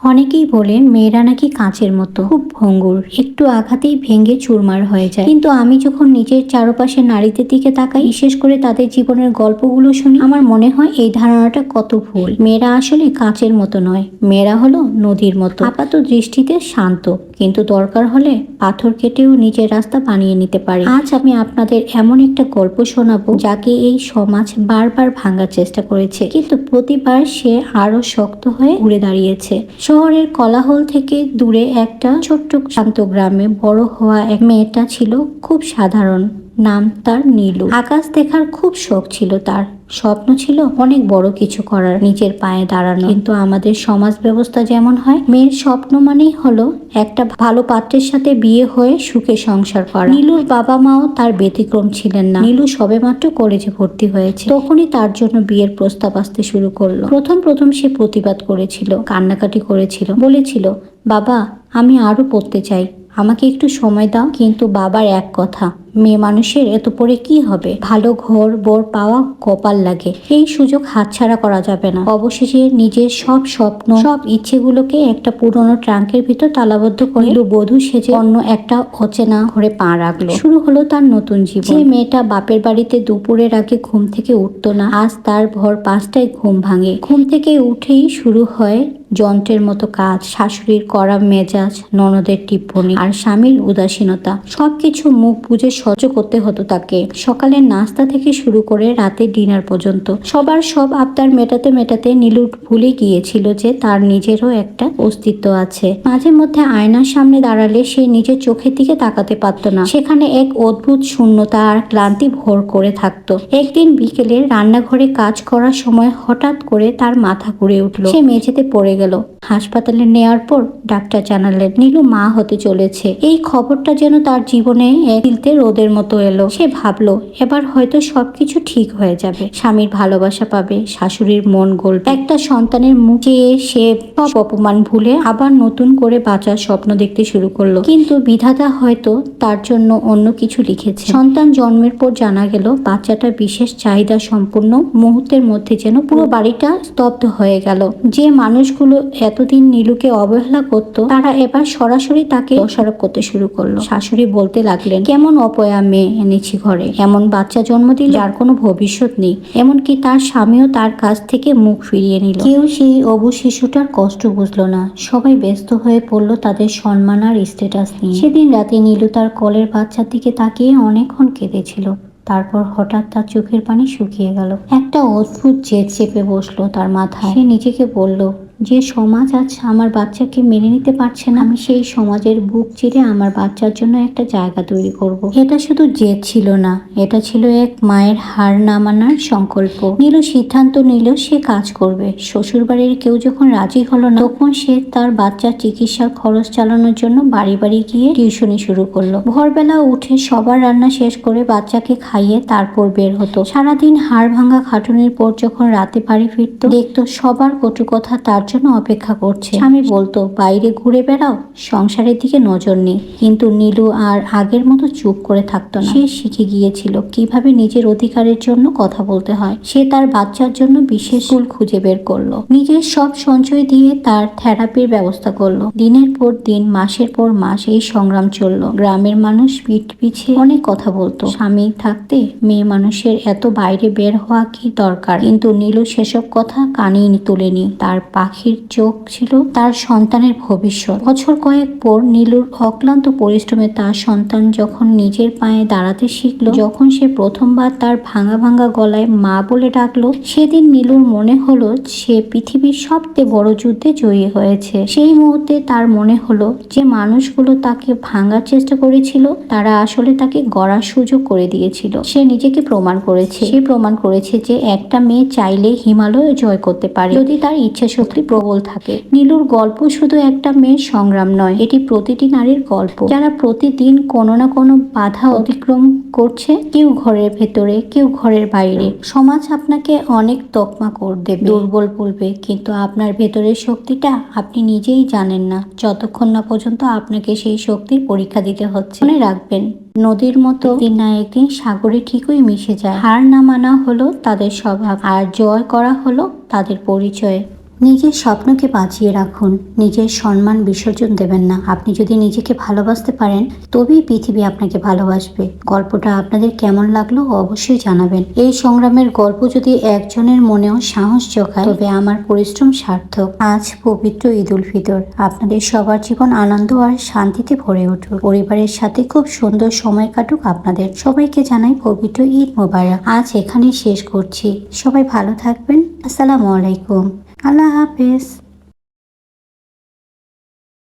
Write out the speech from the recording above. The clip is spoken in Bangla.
অনেকেই বলে মেয়েরা নাকি কাঁচের মতো, খুব ভঙ্গুর, একটু আঘাতেই ভেঙে চুরমার হয়ে যায়। কিন্তু আমি যখন নিজের চারপাশে নারীদের দিকে তাকাই, বিশেষ করে তাদের জীবনের গল্পগুলো শুনি, আমার মনে হয় এই ধারণাটা কত ভুল। মেয়েরা আসলে কাঁচের মতো নয়, মেয়েরা হলো নদীর মতো, আপাত দৃষ্টিতে শান্ত, কিন্তু দরকার হলে পাথর কেটেও নিজের রাস্তা বানিয়ে নিতে পারে। আজ আমি আপনাদের এমন একটা গল্প শোনাবো যাকে এই সমাজ বারবার ভাঙার চেষ্টা করেছে, কিন্তু প্রতিবার সে আরো শক্ত হয়ে ঘুরে দাঁড়িয়েছে। শহরের কোলাহল থেকে দূরে একটা ছোট্ট শান্ত গ্রামে বড় হওয়া এক মেয়েটা ছিল, খুব সাধারণ। নাম তার নীলু। আকাশ দেখার খুব শখ ছিল তার, স্বপ্ন ছিল অনেক বড় কিছু করার, নিজের পায়ে দাঁড়ানো। কিন্তু আমাদের সমাজ ব্যবস্থা যেমন হয়, মেয়ের স্বপ্ন মানেই হলো একটা ভালো পাত্রের সাথে বিয়ে হয়ে সুখে সংসার করা। নীলুর বাবা মাও তার ব্যতিক্রম ছিলেন না। নীলু সবেমাত্র কলেজে ভর্তি হয়েছে, তখনই তার জন্য বিয়ের প্রস্তাব আসতে শুরু করলো। প্রথম সে প্রতিবাদ করেছিল, কান্নাকাটি করেছিল, বলেছিল, বাবা আমি আরো পড়তে চাই, আমাকে একটু সময় দাও। কিন্তু বাবার এক কথা, মেয়ে মানুষের এত পরে কি হবে, ভালো ঘর বর পাওয়া কপাল লাগে, এই সুযোগ হাতছাড়া করা যাবে না। অবশেষে নিজের সব স্বপ্ন, সব ইচ্ছেগুলোকে একটা পুরনো ট্রাঙ্কের ভিতর তালাবদ্ধ করে বধূ সেজে অন্য একটা অচেনা ঘরে পা রাখলো। শুরু হলো তার নতুন জীবন। যে মেয়েটা বাপের বাড়িতে দুপুরের আগে ঘুম থেকে উঠতো না, আজ তার ভোর 5টায় ঘুম ভাঙে। ঘুম থেকে উঠেই শুরু হয় যন্ত্রের মতো কাজ, শাশুড়ির কড়া মেজাজ, ননদের টিপ্পনি আর স্বামীর উদাসীনতা, সবকিছু মুখ বুজে সহ্য করতে হতো তাকে। সকালের নাস্তা থেকে শুরু করে রাতে ডিনার পর্যন্ত সবার সব আবদার মেটাতে মেটাতে নীলু ভুলে গিয়েছিল যে তার নিজেরও একটা অস্তিত্ব আছে। মাঝে মধ্যে আয়নার সামনে দাঁড়ালে সে নিজের চোখের দিকে তাকাতে পারত না, সেখানে এক অদ্ভুত শূন্যতা আর ক্লান্তি ভর করে থাকতো। একদিন বিকেলে রান্নাঘরে কাজ করার সময় হঠাৎ করে তার মাথা ঘুরে উঠল, সে মেঝেতে পড়ে গেল। হাসপাতালে নেওয়ার পর ডাক্তার জানালেন নীলু মা হতে চলেছে। এই খবরটা যেন তার জীবনে এক তিলতে রোদের মতো এলো। সে ভাবলো এবার হয়তো সবকিছু ঠিক হয়ে যাবে, স্বামীর ভালোবাসা পাবে, শাশুড়ির মন গলবে, একটা সন্তানের মুখ চেয়ে সে সব অপমান ভুলে আবার নতুন করে বাঁচার স্বপ্ন দেখতে শুরু করলো। কিন্তু বিধাতা হয়তো তার জন্য অন্য কিছু লিখেছে। সন্তান জন্মের পর জানা গেল বাচ্চাটা বিশেষ চাহিদা সম্পূর্ণ। মুহূর্তের মধ্যে যেন পুরো বাড়িটা স্তব্ধ হয়ে গেল। যে মানুষগুলো এতদিন নীলুকে অবহেলা করত, তারা এবার সরাসরি তাকে দোষারোপ করতে শুরু করলো। শাশুড়ি বলতে লাগলেন, কেমন অপয়া মেয়ে এনেছি ঘরে, এমন বাচ্চা জন্ম দিল যার কোনো ভবিষ্যৎ নেই। এমনকি তার স্বামীও তার কাছ থেকে মুখ ফিরিয়ে নিল। কেউ সেই অবু শিশুটার কষ্ট বুঝলো না, সবাই ব্যস্ত হয়ে পড়লো তাদের সম্মান আর স্ট্যাটাস নিয়ে। সেদিন রাতে নীলু তার কোলের বাচ্চার দিকে তাকিয়ে অনেকক্ষণ কেঁদেছিল। তারপর হঠাৎ তার চোখের পানি শুকিয়ে গেল। একটা অদ্ভুত জেদ চেপে বসলো তার মাথায়। সে নিজেকে বলল, যে সমাজ আজ আমার বাচ্চাকে মেনে নিতে পারছে না, আমি সেই সমাজের বুক চিরে আমার বাচ্চার জন্য একটা জায়গা তৈরি করব। এটা শুধু জেদ ছিল না, এটা ছিল এক মায়ের হার না মানার সংকল্প। নীলু সিদ্ধান্ত নিল সে কাজ করবে। শ্বশুর বাড়ির কেউ যখন রাজি হলো না, তখন সে তার বাচ্চার চিকিৎসার খরচ চালানোর জন্য বাড়ি বাড়ি গিয়ে টিউশনি শুরু করলো। ভোরবেলা উঠে সবার রান্না শেষ করে বাচ্চাকে খাইয়ে তারপর বের হতো। সারাদিন হাড় ভাঙা খাটুনির পর যখন রাতে বাড়ি ফিরতো, দেখতো সবার কটু কথা তার জন্য অপেক্ষা করছে। স্বামী বলতো, বাইরে ঘুরে বেড়াও, সংসারের দিকে নজর নেই। কিন্তু নীলু আর আগের মতো চুপ করে থাকতো না। সে শিখে গিয়েছিল কিভাবে নিজের অধিকারের জন্য কথা বলতে হয়। সে তার বাচ্চার জন্য বিশেষ স্কুল খুঁজে বের করলো, নিজের সব সঞ্চয় দিয়ে তার থেরাপির ব্যবস্থা করলো। দিনের পর দিন, মাসের পর মাস এই সংগ্রাম চললো। গ্রামের মানুষ পিঠ পিছে অনেক কথা বলতো, স্বামী থাকতে মেয়ে মানুষের এত বাইরে বের হওয়া কি দরকার। কিন্তু নীলু সেসব কথা কানেই তোলেনি। তার পাখির চোখ ছিল তার সন্তানের ভবিষ্যৎ। বছর কয়েক পর নীলুর অক্লান্ত পরিশ্রমে তার সন্তান যখন নিজের পায়ে দাঁড়াতে শিখলো, যখন সে প্রথমবার তার ভাঙা ভাঙা গলায় মা বলে ডাকলো, সেদিন নীলুর মনে হলো সে পৃথিবীর সবচেয়ে বড় যুদ্ধে জয়ী হয়েছে। সেই মুহূর্তে তার মনে হলো যে মানুষগুলো তাকে ভাঙার চেষ্টা করেছিল, তারা আসলে তাকে গড়ার সুযোগ করে দিয়েছিল। সে নিজেকে প্রমাণ করেছে। সে প্রমাণ করেছে যে একটা মেয়ে চাইলে হিমালয় জয় করতে পারে, যদি তার ইচ্ছা শক্তি প্রবল থাকে। নীলুর গল্প শুধু একটা মেয়ের সংগ্রাম নয়, এটি প্রতিটি নারীর গল্প, যারা প্রতিদিন কোনো না কোনো বাধা অতিক্রম করছে। কেউ ঘরের ভেতরে, কেউ ঘরের বাইরে। সমাজ আপনাকে অনেক তকমা করে দেবে, দুর্বল বলবে, কিন্তু আপনার ভেতরের শক্তিটা আপনি নিজেই জানেন না, যতক্ষণ না পর্যন্ত আপনাকে সেই শক্তির পরীক্ষা দিতে হচ্ছে। মনে রাখবেন, নদীর মতো একদিন না একদিন সাগরে ঠিকই মিশে যায়। হার না মানা হলো তাদের স্বভাব, আর জয় করা হলো তাদের পরিচয়। নিজের স্বপ্নকে বাঁচিয়ে রাখুন, নিজের সম্মান বিসর্জন দেবেন না। আপনি যদি নিজেকে ভালোবাসতে পারেন তবেই পৃথিবী আপনাকে ভালোবাসবে। গল্পটা আপনাদের কেমন লাগলো অবশ্যই জানাবেন। এই সংগ্রামের গল্প যদি একজনের মনেও সাহস জোগায় তবে আমার পরিশ্রম সার্থক। আজ পবিত্র ঈদ উল ফিতর। আপনাদের সবার জীবন আনন্দ আর শান্তিতে ভরে উঠুক, পরিবারের সাথে খুব সুন্দর সময় কাটুক আপনাদের। সবাইকে জানাই পবিত্র ঈদ মোবারক। আজ এখানেই শেষ করছি। সবাই ভালো থাকবেন। আসসালামু আলাইকুম। আল্লাহ হাফেজ।